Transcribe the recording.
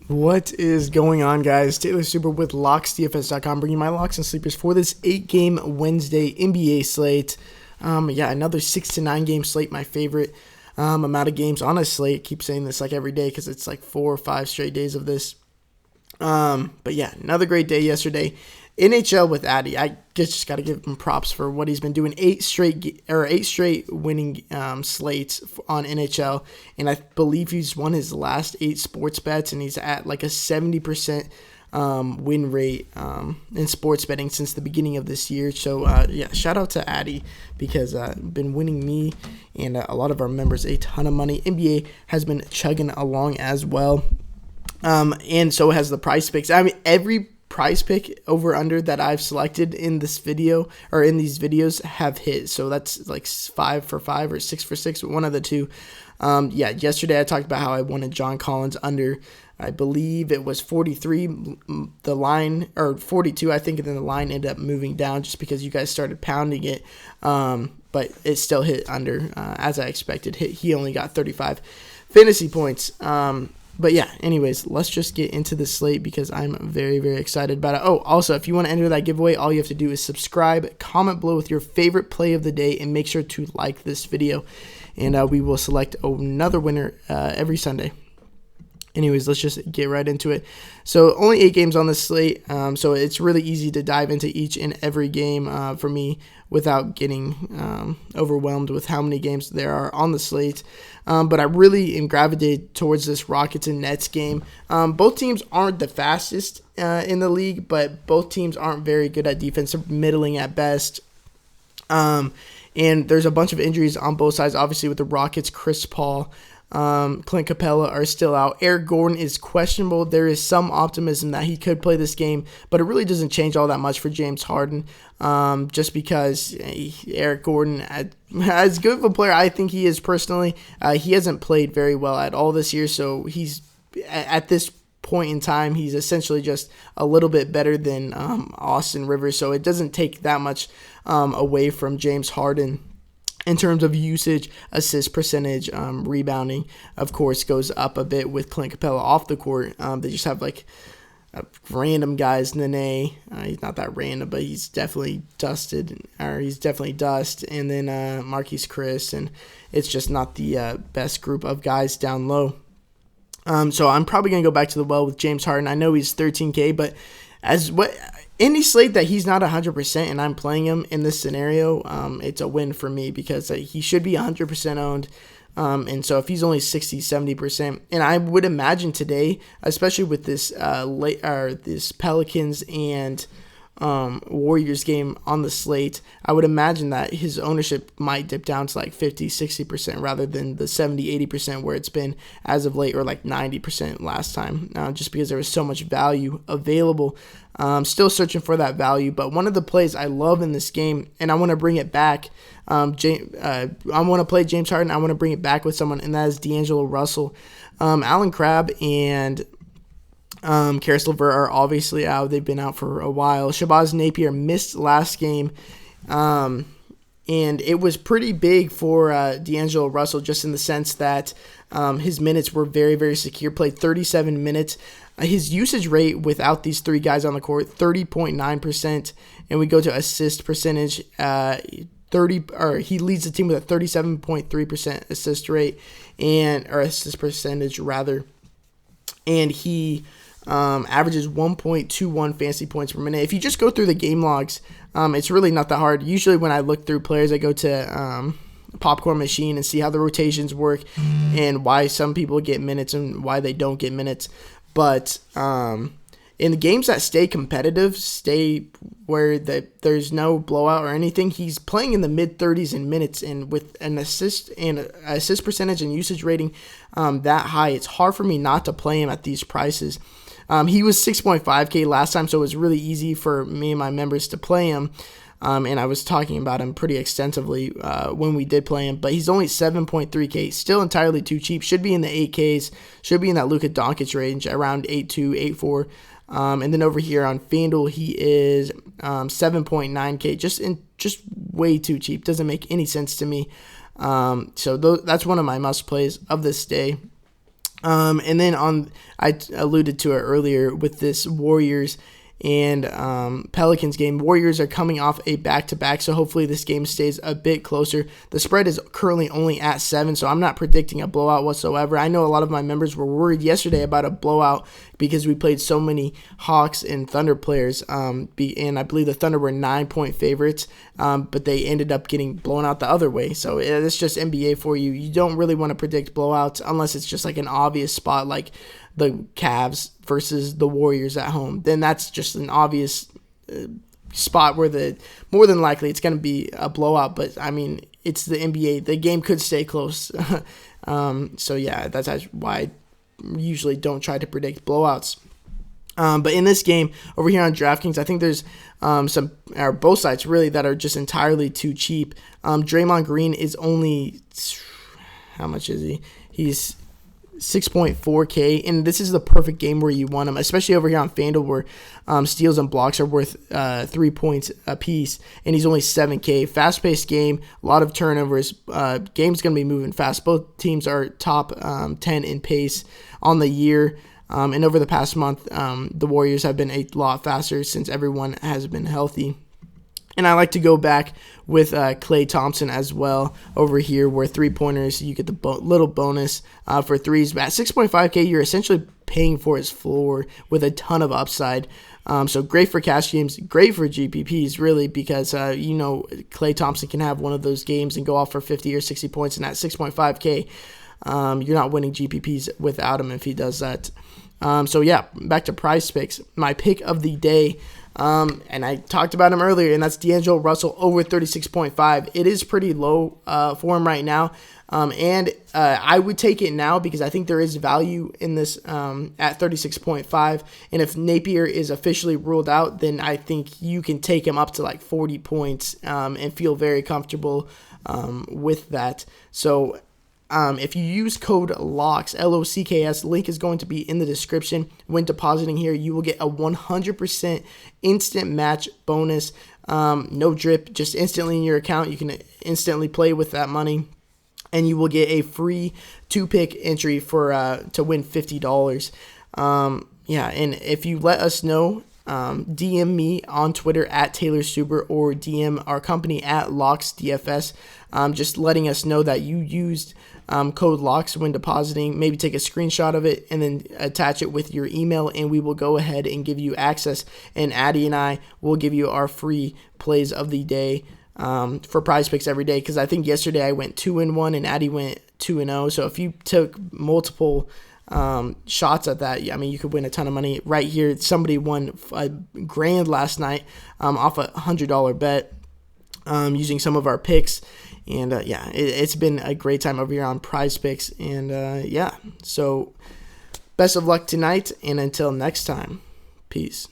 What is going on, guys? Taylor Stuber with LocksDFS.com, bringing my locks and sleepers for this 8-game Wednesday NBA slate. Another 6 to 9 game slate, my favorite amount of games on a slate. Keep saying this like every day because it's like 4 or 5 straight days of this. Another great day yesterday. NHL with Addy. I just got to give him props for what he's been doing. 8 straight winning slates on NHL, and I believe he's won his last 8 sports bets, and he's at like a 70% win rate in sports betting since the beginning of this year. So shout out to Addy because been winning me and a lot of our members a ton of money. NBA has been chugging along as well, and so has the PrizePicks. I mean, every prize pick over under that I've selected in this video or in these videos have hit. So that's like 5 for 5 or 6 for 6, one of the two. Yesterday I talked about how I wanted John Collins under, I believe it was 43, the line, or 42, I think, and then the line ended up moving down just because you guys started pounding it. But it still hit under, as I expected. He only got 35 fantasy points. Anyways, let's just get into the slate because I'm very, very excited about it. Oh, also, if you want to enter that giveaway, all you have to do is subscribe, comment below with your favorite play of the day, and make sure to like this video. And we will select another winner every Sunday. Anyways, let's just get right into it. So only 8 games on this slate, so it's really easy to dive into each and every game for me without getting overwhelmed with how many games there are on the slate. But I really am gravitated towards this Rockets and Nets game. Both teams aren't the fastest in the league, but both teams aren't very good at defense. They're middling at best. And there's a bunch of injuries on both sides. Obviously, with the Rockets, Chris Paul, Clint Capella are still out. Eric Gordon is questionable. There is some optimism that he could play this game, but it really doesn't change all that much for James Harden, just because Eric Gordon, as good of a player I think he is personally, he hasn't played very well at all this year, so he's at this point in time, he's essentially just a little bit better than Austin Rivers, so it doesn't take that much away from James Harden. In terms of usage, assist percentage, rebounding, of course, goes up a bit with Clint Capella off the court. They just have like random guys. Nene, he's not that random, but he's definitely dusted, or he's definitely dust. And then Marquise Chris, and it's just not the best group of guys down low. So I'm probably going to go back to the well with James Harden. I know he's 13K, but any slate that he's not 100% and I'm playing him in this scenario, it's a win for me because he should be 100% owned. And so if he's only 60, 70%, and I would imagine today, especially with this this Pelicans and Warriors game on the slate, I would imagine that his ownership might dip down to like 50, 60% rather than the 70, 80% where it's been as of late, or like 90% last time, just because there was so much value available. Still searching for that value, but one of the plays I love in this game, and I want to bring it back, I want to play James Harden, I want to bring it back with someone, and that is D'Angelo Russell. Alan Crabb and Karis LeVert are obviously out. They've been out for a while. Shabazz Napier missed last game, and it was pretty big for D'Angelo Russell, just in the sense that his minutes were very, very secure. Played 37 minutes. His usage rate without these 3 guys on the court, 30.9%, and we go to assist percentage, he leads the team with a 37.3% assist rate, or assist percentage rather, and he averages 1.21 fantasy points per minute. If you just go through the game logs, it's really not that hard. Usually when I look through players, I go to Popcorn Machine and see how the rotations work and why some people get minutes and why they don't get minutes. But in the games that stay competitive, stay where there's no blowout or anything, he's playing in the mid-30s in minutes, and with an assist percentage and usage rating that high, it's hard for me not to play him at these prices. He was 6.5K last time, so it was really easy for me and my members to play him. And I was talking about him pretty extensively when we did play him, but he's only 7.3K, still entirely too cheap. Should be in the 8Ks, should be in that Luka Doncic range, around 8.2, 8.4. And then over here on FanDuel, he is 7.9K, just way too cheap. Doesn't make any sense to me. So that's one of my must plays of this day. And then I alluded to it earlier with this Warriors and Pelicans game. Warriors are coming off a back-to-back, so hopefully this game stays a bit closer. The spread is currently only at 7, so I'm not predicting a blowout whatsoever. I know a lot of my members were worried yesterday about a blowout because we played so many Hawks and Thunder players, and I believe the Thunder were 9-point favorites, but they ended up getting blown out the other way. So it's just NBA for you. You don't really want to predict blowouts unless it's just like an obvious spot like the Cavs versus the Warriors at home. Then that's just an obvious spot where more than likely it's going to be a blowout. But I mean, it's the NBA. The game could stay close. So yeah, that's why I usually don't try to predict blowouts. But in this game over here on DraftKings, I think there's both sides really that are just entirely too cheap. Draymond Green is only, how much is he? He's 6.4K, and this is the perfect game where you want him, especially over here on FanDuel where steals and blocks are worth 3 points a piece, and he's only 7K. Fast-paced game, a lot of turnovers. Game's going to be moving fast. Both teams are top 10 in pace on the year, and over the past month, the Warriors have been a lot faster since everyone has been healthy. And I like to go back with Klay Thompson as well over here, where three-pointers, you get the little bonus for threes. But at 6.5K, you're essentially paying for his floor with a ton of upside. So great for cash games, great for GPPs, really, because, Klay Thompson can have one of those games and go off for 50 or 60 points. And at 6.5K, you're not winning GPPs without him if he does that. So, yeah, back to PrizePicks. My pick of the day, and I talked about him earlier, and that's D'Angelo Russell over 36.5. It is pretty low for him right now, and I would take it now because I think there is value in this at 36.5. And if Napier is officially ruled out, then I think you can take him up to like 40 points and feel very comfortable with that. So if you use code LOCKS, LOCKS, link is going to be in the description. When depositing here, you will get a 100% instant match bonus. No drip, just instantly in your account. You can instantly play with that money, and you will get a free 2-pick entry to win $50. And if you let us know, DM me on Twitter at Taylor Stuber or DM our company at Locks DFS, just letting us know that you used code LOCKS when depositing. Maybe take a screenshot of it and then attach it with your email, and we will go ahead and give you access. And Addie and I will give you our free plays of the day for PrizePicks every day, because I think yesterday I went 2-1 and Addie went 2-0. So if you took multiple shots at that, I mean, you could win a ton of money. Right here, somebody won $1,000 last night off a $100 bet using some of our picks. And it's been a great time over here on PrizePicks. And so best of luck tonight, and until next time, peace.